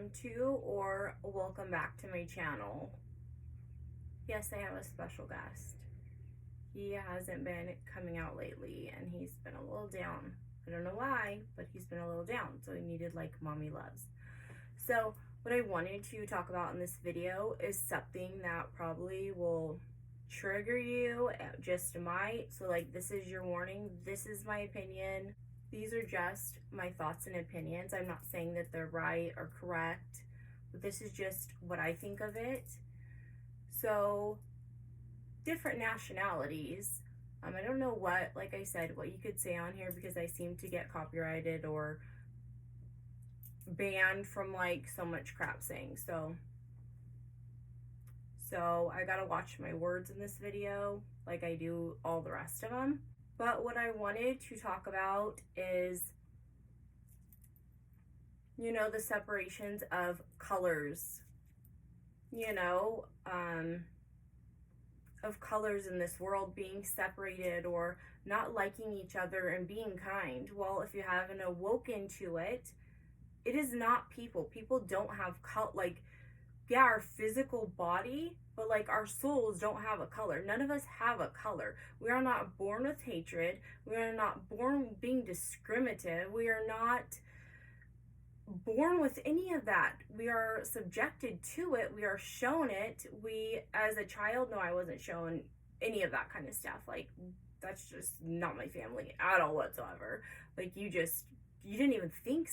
welcome to or welcome back to my channel. Yes, I have a special guest. He hasn't been coming out lately and he's been a little down. I don't know why, but he's been a little down, so he needed like mommy loves. So what I wanted to talk about in this video is something that probably will trigger you, just might. So like, this is your warning. This is my opinion. These are just my thoughts and opinions. I'm not saying that they're right or correct, but this is just what I think of it. So, different nationalities. I don't know what, like I said, what you could say on here because I seem to get copyrighted or banned from like so much crap saying. So I gotta watch my words in this video like I do all the rest of them. But what I wanted to talk about is, the separations of colors, of colors in this world being separated or not liking each other and being kind. Well, if you haven't awoken to it, it is not people. People don't have our physical body, but like our souls don't have a color. None of us have a color. We are not born with hatred. We are not born being discriminative. We are not born with any of that. We are subjected to it. We are shown it. We, as a child, no, I wasn't shown any of that kind of stuff. Like, that's just not my family at all whatsoever. Like, you didn't even think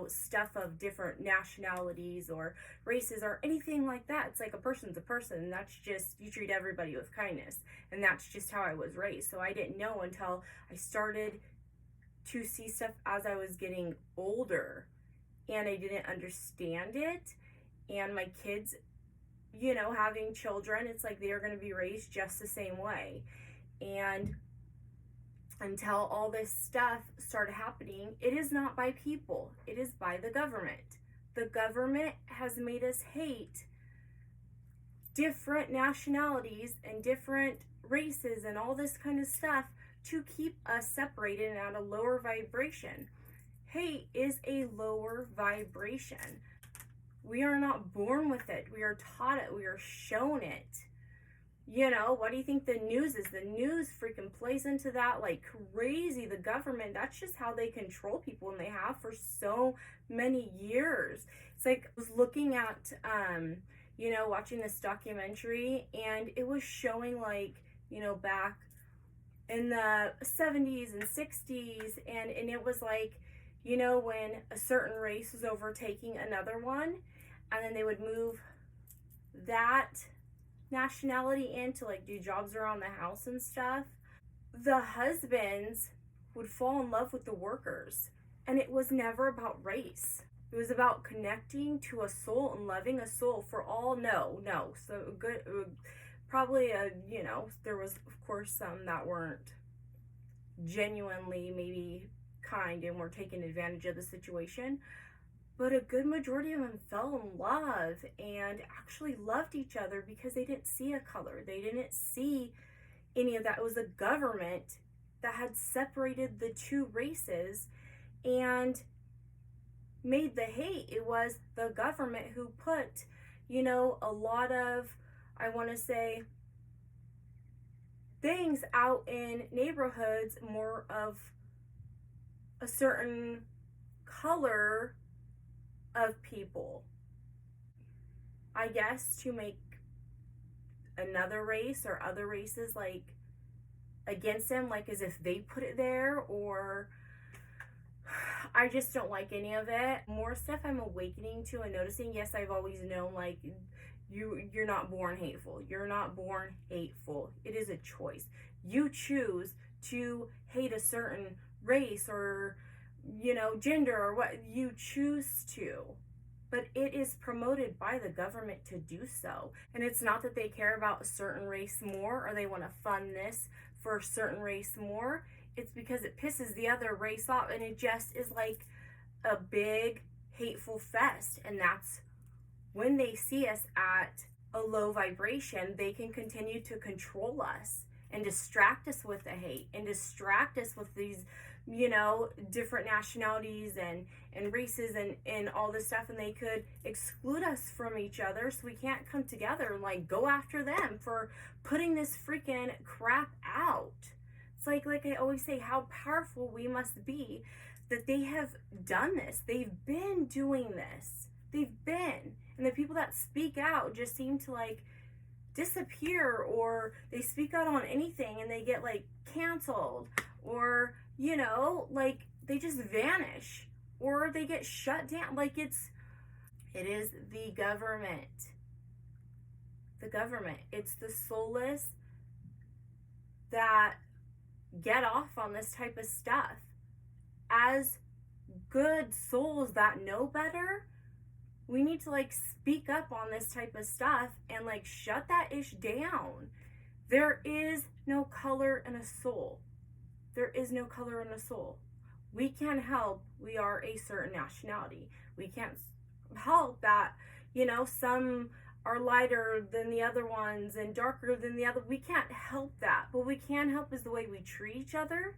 stuff of different nationalities or races or anything like that. It's like a person's a person. That's just, you treat everybody with kindness. And that's just how I was raised. So I didn't know until I started to see stuff as I was getting older. And I didn't understand it. And my kids, having children, it's like they're going to be raised just the same way. And until all this stuff started happening, it is not by people, it is by the government. The government has made us hate different nationalities and different races and all this kind of stuff to keep us separated and at a lower vibration. Hate is a lower vibration. We are not born with it. We are taught it. We are shown it. What do you think the news is? The news freaking plays into that like crazy. The government, that's just how they control people, and they have for so many years. It's like, I was looking at, watching this documentary, and it was showing like, back in the 70s and 60s, and it was like, when a certain race was overtaking another one, and then they would move that nationality in to like do jobs around the house and stuff, the husbands would fall in love with the workers, and it was never about race. It was about connecting to a soul and loving a soul for all. No, so good. Probably there was of course some that weren't genuinely maybe kind and were taking advantage of the situation, but a good majority of them fell in love and actually loved each other because they didn't see a color. They didn't see any of that. It was the government that had separated the two races and made the hate. It was the government who put, a lot of, I want to say, things out in neighborhoods more of a certain color of people, I guess, to make another race or other races like against them, like as if they put it there. Or I just don't like any of it. More stuff I'm awakening to and noticing. Yes, I've always known like you're not born hateful. You're not born hateful. It is a choice. You choose to hate a certain race or gender or what you choose to, but it is promoted by the government to do so. And it's not that they care about a certain race more or they want to fund this for a certain race more. It's because it pisses the other race off, and it just is like a big hateful fest. And that's when they see us at a low vibration, they can continue to control us and distract us with the hate and distract us with these, different nationalities and races and all this stuff. And they could exclude us from each other so we can't come together and like go after them for putting this freaking crap out. It's like I always say, how powerful we must be that they have done this. They've been doing this. And the people that speak out just seem to like disappear, or they speak out on anything and they get like canceled, or like they just vanish, or they get shut down. Like it is the government. It's the soulless that get off on this type of stuff. As good souls that know better, we need to like speak up on this type of stuff and like shut that ish down. There is no color in a soul. We can't help we are a certain nationality. We can't help that, some are lighter than the other ones and darker than the other. We can't help that. But we can help is the way we treat each other.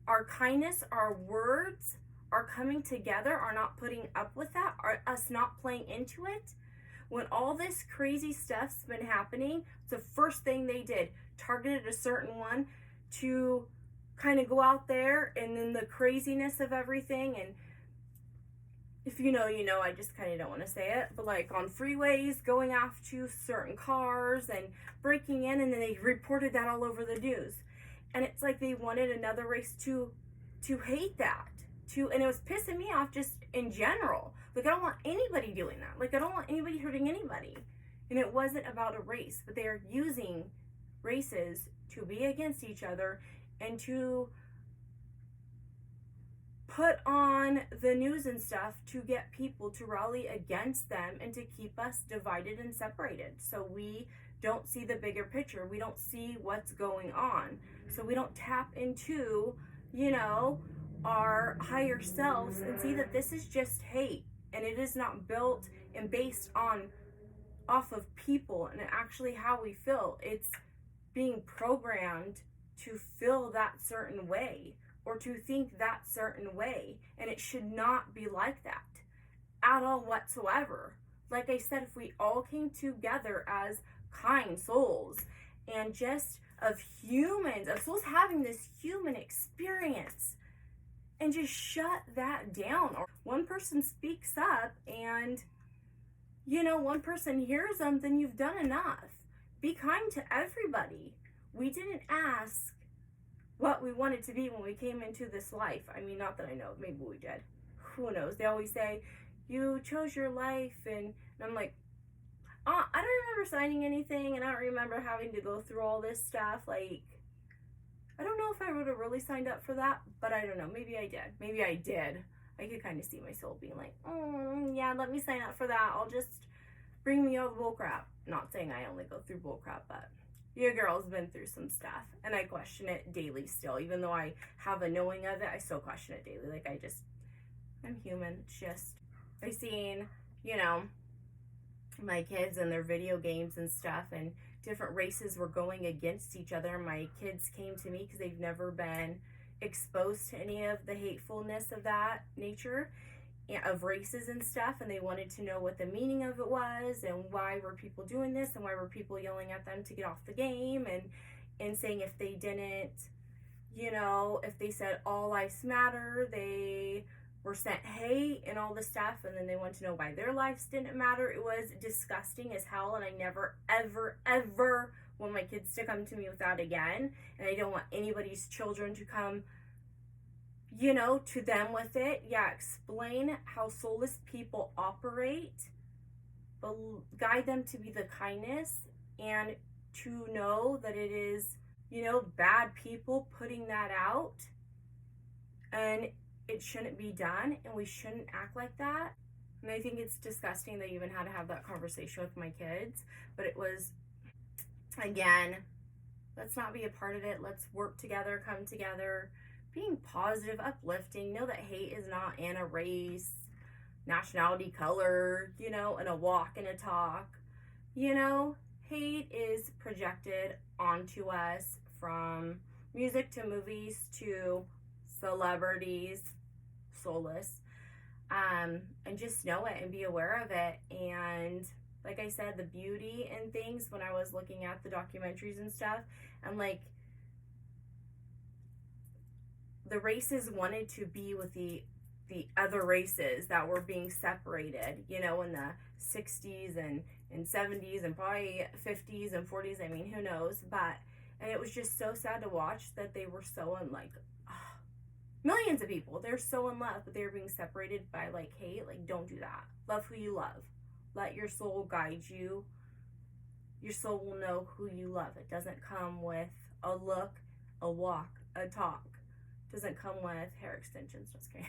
Our kindness, our words, our coming together, are not putting up with that, are us not playing into it. When all this crazy stuff's been happening, the first thing they did, targeted a certain one to kind of go out there, and then the craziness of everything. And if you know, I just kind of don't want to say it, but like on freeways, going after certain cars and breaking in, and then they reported that all over the news. And it's like they wanted another race to hate that. And it was pissing me off just in general. Like, I don't want anybody doing that. Like, I don't want anybody hurting anybody. And it wasn't about a race, but they are using races to be against each other and to put on the news and stuff to get people to rally against them and to keep us divided and separated. So we don't see the bigger picture. We don't see what's going on. So we don't tap into, our higher selves and see that this is just hate, and it is not built and based off of people and actually how we feel. It's being programmed to feel that certain way or to think that certain way, and it should not be like that at all whatsoever. Like I said, if we all came together as kind souls and just of souls having this human experience, and just shut that down. Or one person speaks up and, one person hears them, then you've done enough. Be kind to everybody. We didn't ask what we wanted to be when we came into this life. I mean, not that I know, maybe we did. Who knows? They always say, you chose your life, and I'm like, I don't remember signing anything, and I don't remember having to go through all this stuff. Like, I don't know if I would have really signed up for that, but I don't know. Maybe I did. I could kind of see my soul being like, yeah, let me sign up for that. I'll just bring me all the bullcrap. Not saying I only go through bullcrap, but your girl's been through some stuff, and I question it daily still. Even though I have a knowing of it, I still question it daily. Like, I'm human. It's just, I seen, my kids and their video games and stuff, and different races were going against each other. My kids came to me because they've never been exposed to any of the hatefulness of that nature, of races and stuff, and they wanted to know what the meaning of it was, and why were people doing this, and why were people yelling at them to get off the game, and saying if they didn't, if they said all lives matter, they were sent hate and all this stuff, and then they wanted to know why their lives didn't matter. It was disgusting as hell, and I never, ever, ever want my kids to come to me with that again, and I don't want anybody's children to come, to them with it. Yeah, explain how soulless people operate, but guide them to be the kindness, and to know that it is, bad people putting that out, and it shouldn't be done, and we shouldn't act like that. And I think it's disgusting that I even had to have that conversation with my kids. But it was, again, let's not be a part of it. Let's work together, come together, being positive, uplifting. Know that hate is not in a race, nationality, color, in a walk and a talk. Hate is projected onto us from music to movies to celebrities, soulless, and just know it and be aware of it. And like I said, the beauty in things when I was looking at the documentaries and stuff, and like the races wanted to be with the other races that were being separated, you know, in the 60s and 70s and probably 50s and 40s. I mean, who knows? But, and it was just so sad to watch that they were so in like, millions of people, they're so in love, but they're being separated by like hate. Like, don't do that. Love who you love. Let your soul guide you. Your soul will know who you love. It doesn't come with a look, a walk, a talk. It doesn't come with hair extensions. Just kidding.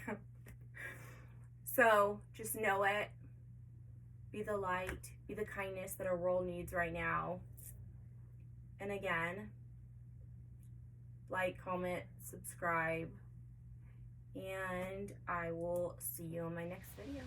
So just know it. Be the light. Be the kindness that our world needs right now. And again, like, comment, subscribe, and I will see you in my next video.